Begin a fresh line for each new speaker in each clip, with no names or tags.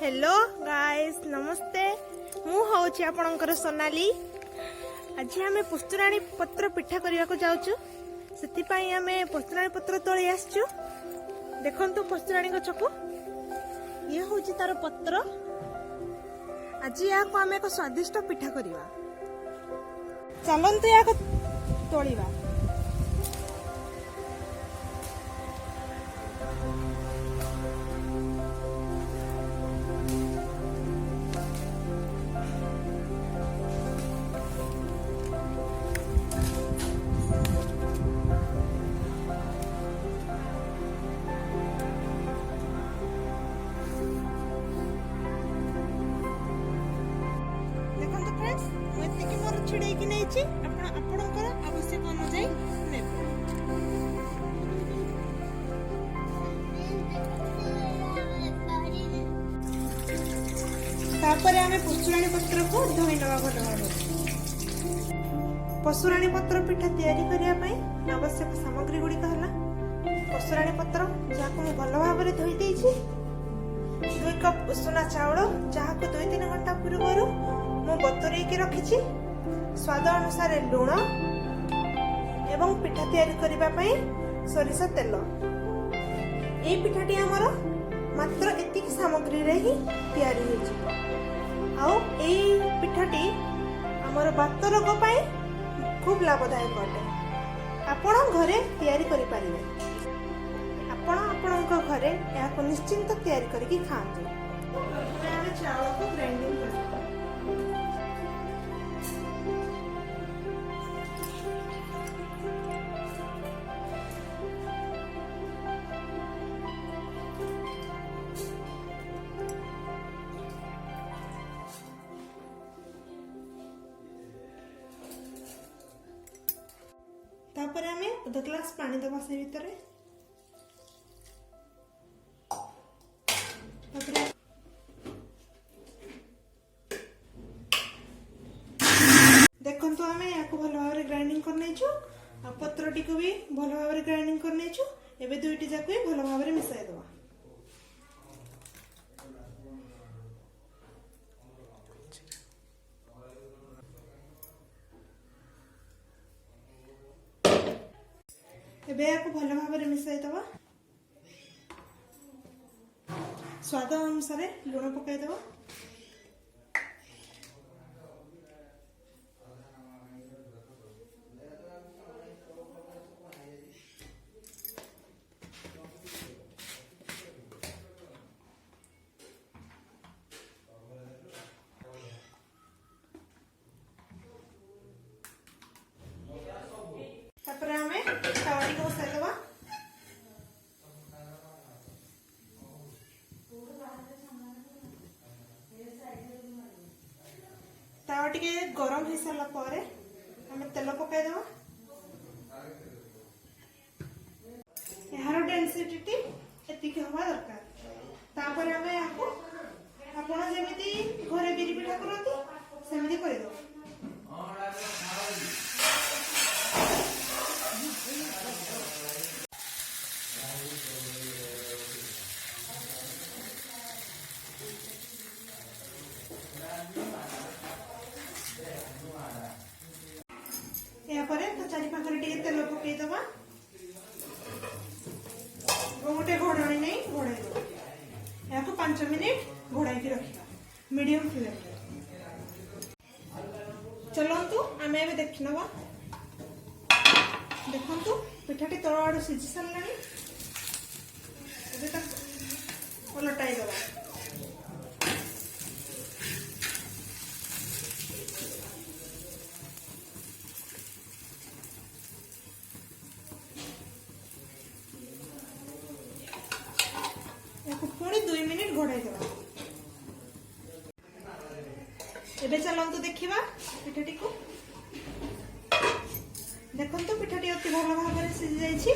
Hello guys नमस्ते मु हूँ आपणकर सोनाली। आज आम पुस्तुराणी पत्र पिठा करने को जाऊँ से आम पुस्तुराणी पत्र तोली आसचु। देखु पुस्तुराणी गछकु ये हूँ तार पत्र। आज या आम एक स्वादिष्ट पिठा करवा चलतु या तोलिबा। छिड़ेकी नहीं आपणकर आवश्यक अनुजाई आम पुष्टराणी पत्र को धोई नवा भल भाव। पशुराणी पत्र पिठा तैयारी करने आवश्यक सामग्री गुड़िक है पशुराणी पत्र जहाँ मुझे भल भाव धोई देछि, 2 कप उषुना चाउल जहाँ को 2-3 घंटा पूर्व मु बतुरेकी रखी, स्वाद अनुसार लुण एवं पिठा तैयारी करने सरिष तेल। ये पिठाटी आमर मात्र एतिक सामग्री रे ही तैयारी होइछि। आउ ए पिठाटी आमर बात रोग पाई खूब लाभदायक अटे। आपण घरे तैयारी करि पारिबे। आपण आपणक घरे याको निश्चिंत तैयारी करके खाआନ୍ତୁ। आमे चाउल को ग्राइंडिंग करबा। तापर आमे 1 ग्लास पानी दबा से भीतर देखो तो आमे याको भल भाव ग्राइंडिंग करने आ पत्रटी को भी भल भाव ग्राइंडिंग करने एबे दुईटी जाको भी भल भाव मिसाई दबा। एबे याको भल भाव मिसाई दबा। स्वाद अनुसार लुण पकाई दबा। तापर आमे तावाटी को बसाई दबा। तावा टिके गरम हो सारा पर आमे तेल पकाई दबा। यार डेंसिटी एतिक हवा दरकार। तापर आमे याको आपण जेमिति घरे बिरी पिठा करती सेमिति कर दो। तो चारि पाखरे टिके तेल पकई दबा। गोटे घोड़णी नहीं घोड़ाई दबा। या 5 मिनिट घोड़ाई रखा मीडियम फ्लेम रे। चलतु आम ए देखी नवा। देखु पिठाटी तल आड़ सीझी सारा पलटाई दबा। पुणी 2 मिनिट घोड़ाई दबा। एबे चलंतु देखिबा पिठाटी को। देखंतु पिठाटी अति भल भाव में सिझी जाइछि।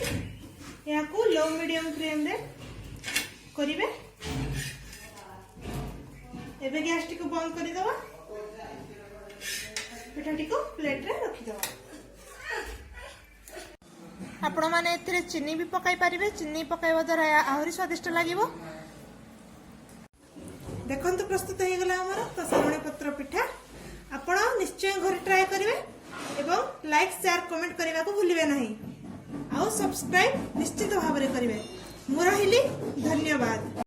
याकू लो मीडियम फ्लेम रे करिवे। एबे गैस टी को बंद करि दबा। पिठाटी को प्लेट रे रखि दबा। आपण माने एथिरे चीनी भी पकाई पारिबे। चीनी पकाइबा द्वारा आहुरी स्वादिष्ट लागिबो। देखंतु प्रस्तुत हो गला हमर पसरणी पत्र पिठा। आपण निश्चय घर ट्राई करिवे एवं लाइक शेयर कमेंट करने को भूलिबे नहीं। आउ सब्सक्राइब निश्चित भाव में करिवे। मु रहिली धन्यवाद।